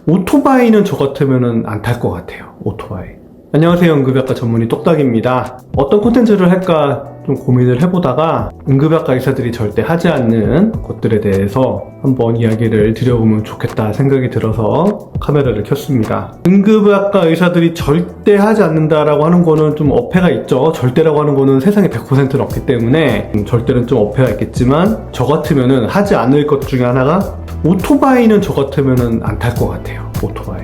오토바이는 저 같으면 안 탈 것 같아요. 오토바이. 안녕하세요. 응급의학과 전문의 똑딱입니다. 어떤 콘텐츠를 할까 좀 고민을 해보다가 응급의학과 의사들이 절대 하지 않는 것들에 대해서 한번 이야기를 드려보면 좋겠다 생각이 들어서 카메라를 켰습니다. 응급의학과 의사들이 절대 하지 않는다라고 하는 거는 좀 어폐가 있죠. 절대라고 하는 거는 세상에 100%는 없기 때문에 절대는 좀 어폐가 있겠지만 저 같으면은 하지 않을 것 중에 하나가 오토바이는 저 같으면은 안 탈 것 같아요. 오토바이.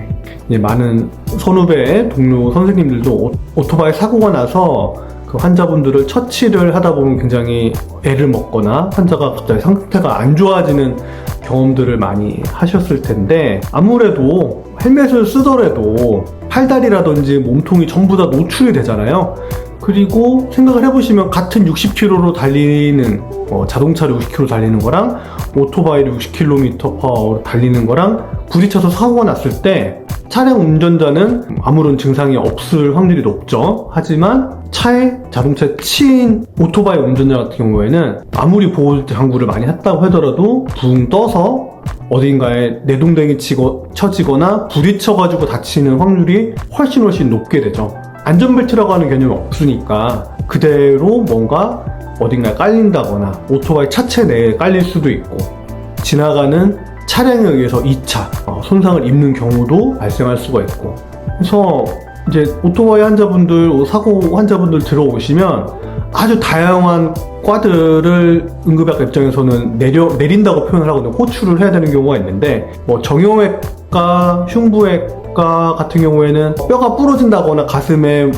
많은 선후배 동료 선생님들도 오토바이 사고가 나서 그 환자분들을 처치를 하다 보면 굉장히 애를 먹거나 환자가 갑자기 상태가 안 좋아지는 경험들을 많이 하셨을 텐데, 아무래도 헬멧을 쓰더라도 팔다리라든지 몸통이 전부 다 노출이 되잖아요. 그리고 생각을 해보시면 같은 60km로 달리는 자동차로 60km 달리는 거랑 오토바이로 60km/h로 달리는 거랑 부딪혀서 사고가 났을 때 차량 운전자는 아무런 증상이 없을 확률이 높죠. 하지만 자동차에 치인 오토바이 운전자 같은 경우에는 아무리 보호 장구를 많이 했다고 하더라도 붕 떠서 어딘가에 내동댕이 쳐지거나 부딪혀가지고 다치는 확률이 훨씬 높게 되죠. 안전벨트라고 하는 개념이 없으니까 그대로 뭔가 어딘가에 깔린다거나 오토바이 차체 내에 깔릴 수도 있고, 지나가는 차량에 의해서 2차 손상을 입는 경우도 발생할 수가 있고, 그래서 이제 오토바이 환자분들, 사고 환자분들 들어오시면 아주 다양한 과들을 응급의학과 입장에서는 내린다고 표현을 하거든요. 호출을 해야 되는 경우가 있는데, 흉부외과, 흉부외과 같은 경우에는 뼈가 부러진다거나 가슴에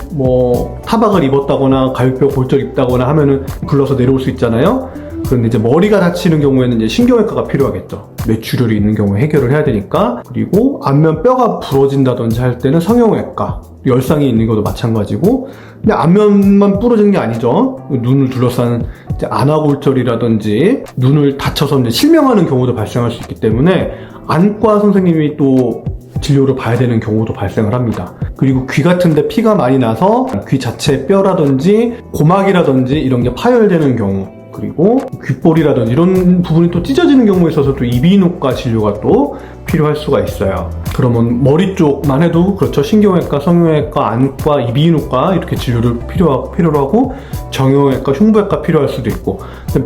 타박을 입었다거나 갈비뼈 골절 있다거나 하면은 불러서 내려올 수 있잖아요. 그런데 이제 머리가 다치는 경우에는 이제 신경외과가 필요하겠죠. 뇌출혈이 있는 경우에 해결을 해야 되니까. 그리고 안면 뼈가 부러진다든지 할 때는 성형외과, 열상이 있는 것도 마찬가지고. 근데 안면만 부러지는 게 아니죠. 눈을 둘러싼 이제 안화골절이라든지 눈을 다쳐서 이제 실명하는 경우도 발생할 수 있기 때문에 안과 선생님이 또 진료를 봐야 되는 경우도 발생을 합니다. 그리고 귀 같은데 피가 많이 나서 귀 자체 뼈라든지 고막이라든지 이런 게 파열되는 경우, 그리고 귓볼이라든지 이런 부분이 또 찢어지는 경우에 있어서 또 이비인후과 진료가 또 필요할 수가 있어요. 그러면 머리 쪽만 해도 그렇죠. 신경외과, 성형외과, 안과, 이비인후과 이렇게 진료를 필요로 하고, 정형외과, 흉부외과 필요할 수도 있고,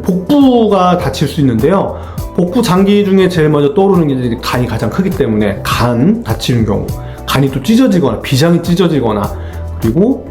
복부가 다칠 수 있는데요. 복부 장기 중에 제일 먼저 떠오르는 게 이제 간이 가장 크기 때문에 간 다치는 경우, 간이 또 찢어지거나 비장이 찢어지거나, 그리고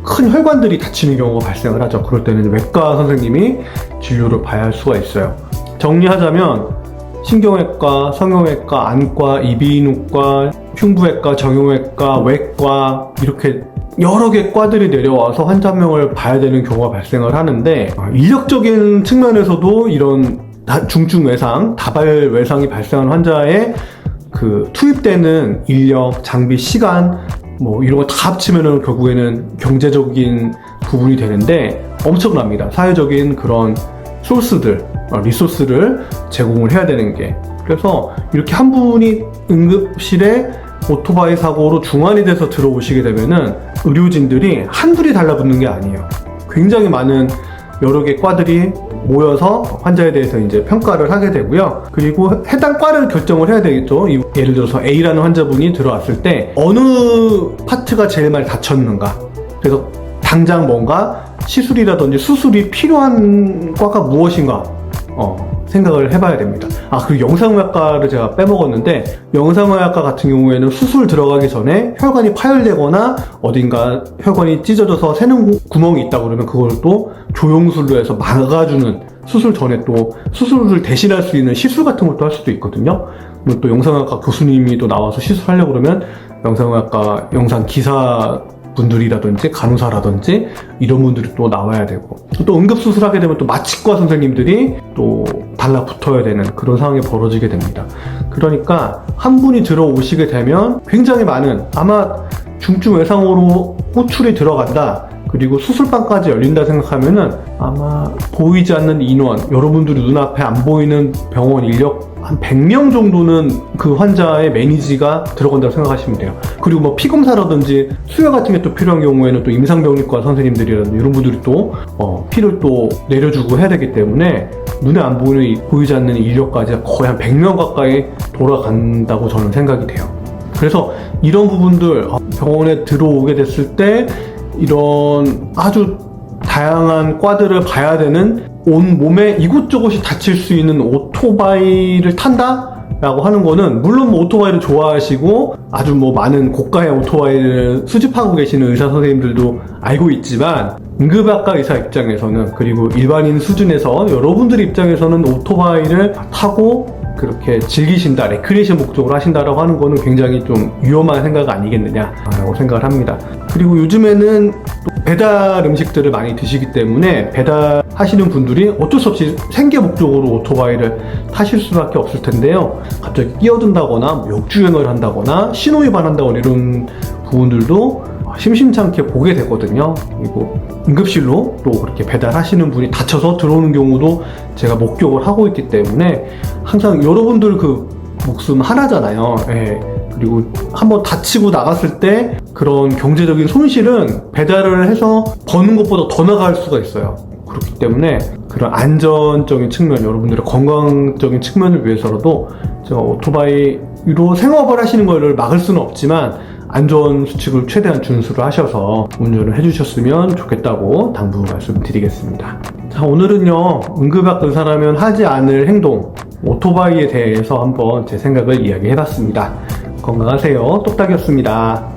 큰 혈관들이 다치는 경우가 발생을 하죠. 그럴 때는 외과 선생님이 진료를 봐야 할 수가 있어요. 정리하자면 신경외과, 성형외과, 안과, 이비인후과, 흉부외과, 정형외과, 외과 이렇게 여러 개 과들이 내려와서 환자 한 명을 봐야 되는 경우가 발생을 하는데, 인력적인 측면에서도 이런 중증 외상, 다발 외상이 발생한 환자의 그 투입되는 인력, 장비, 시간 이런 거 다 합치면은 결국에는 경제적인 부분이 되는데 엄청납니다. 사회적인 그런 리소스를 제공을 해야 되는 게. 그래서 이렇게 한 분이 응급실에 오토바이 사고로 중환이 돼서 들어오시게 되면은 의료진들이 한둘이 달라붙는 게 아니에요. 굉장히 많은 여러 개 과들이 모여서 환자에 대해서 이제 평가를 하게 되고요. 그리고 해당 과를 결정을 해야 되겠죠. 예를 들어서 A라는 환자분이 들어왔을 때 어느 파트가 제일 많이 다쳤는가. 그래서 당장 뭔가 시술이라든지 수술이 필요한 과가 무엇인가 생각을 해봐야 됩니다. 그리고 영상의학과를 제가 빼먹었는데, 영상의학과 같은 경우에는 수술 들어가기 전에 혈관이 파열되거나 어딘가 혈관이 찢어져서 새는 구멍이 있다 그러면 그걸 또 조영술로 해서 막아주는, 수술 전에 또 수술을 대신할 수 있는 시술 같은 것도 할 수도 있거든요. 또 영상의학과 교수님이 또 나와서 시술하려고 그러면 영상의학과 영상 기사 분들이라든지 간호사라든지 이런 분들이 또 나와야 되고, 또 응급수술하게 되면 또 마취과 선생님들이 또 달라붙어야 되는 그런 상황이 벌어지게 됩니다. 그러니까 한 분이 들어오시게 되면 굉장히 많은, 아마 중증 외상으로 호출이 들어간다, 그리고 수술방까지 열린다 생각하면은 아마 보이지 않는 인원, 여러분들이 눈앞에 안 보이는 병원 인력 한 100명 정도는 그 환자의 매니지가 들어간다고 생각하시면 돼요. 그리고 피검사라든지 수혈 같은 게 또 필요한 경우에는 또 임상병리과 선생님들이라든지 이런 분들이 또 피를 또 내려주고 해야 되기 때문에 눈에 안 보이지 않는 인력까지 거의 한 100명 가까이 돌아간다고 저는 생각이 돼요. 그래서 이런 부분들 병원에 들어오게 됐을 때 이런 아주 다양한 과들을 봐야 되는 온 몸에 이곳저곳이 다칠 수 있는 오토바이를 탄다? 라고 하는 거는 물론 뭐 오토바이를 좋아하시고 아주 뭐 많은 고가의 오토바이를 수집하고 계시는 의사 선생님들도 알고 있지만 응급학과 의사 입장에서는 그리고 일반인 수준에서 여러분들 입장에서는 오토바이를 타고 그렇게 즐기신다, 레크리에이션 목적으로 하신다라고 하는 거는 굉장히 좀 위험한 생각 아니겠느냐라고 생각을 합니다. 그리고 요즘에는 또 배달 음식들을 많이 드시기 때문에 배달하시는 분들이 어쩔 수 없이 생계 목적으로 오토바이를 타실 수밖에 없을 텐데요. 갑자기 끼어든다거나 뭐 역주행을 한다거나 신호위반한다거나 이런 부분들도 심심찮게 보게 되거든요. 그리고 응급실로 또 그렇게 배달하시는 분이 다쳐서 들어오는 경우도 제가 목격을 하고 있기 때문에 항상 여러분들 그 목숨 하나잖아요. 예. 그리고 한번 다치고 나갔을 때 그런 경제적인 손실은 배달을 해서 버는 것보다 더 나갈 수가 있어요. 그렇기 때문에 그런 안전적인 측면, 여러분들의 건강적인 측면을 위해서라도 제가 오토바이로 생업을 하시는 것을 막을 수는 없지만 안전 수칙을 최대한 준수를 하셔서 운전을 해주셨으면 좋겠다고 당부 말씀드리겠습니다. 자, 오늘은요, 응급의학과 의사라면 하지 않을 행동, 오토바이에 대해서 한번 제 생각을 이야기해봤습니다. 건강하세요. 똑딱이었습니다.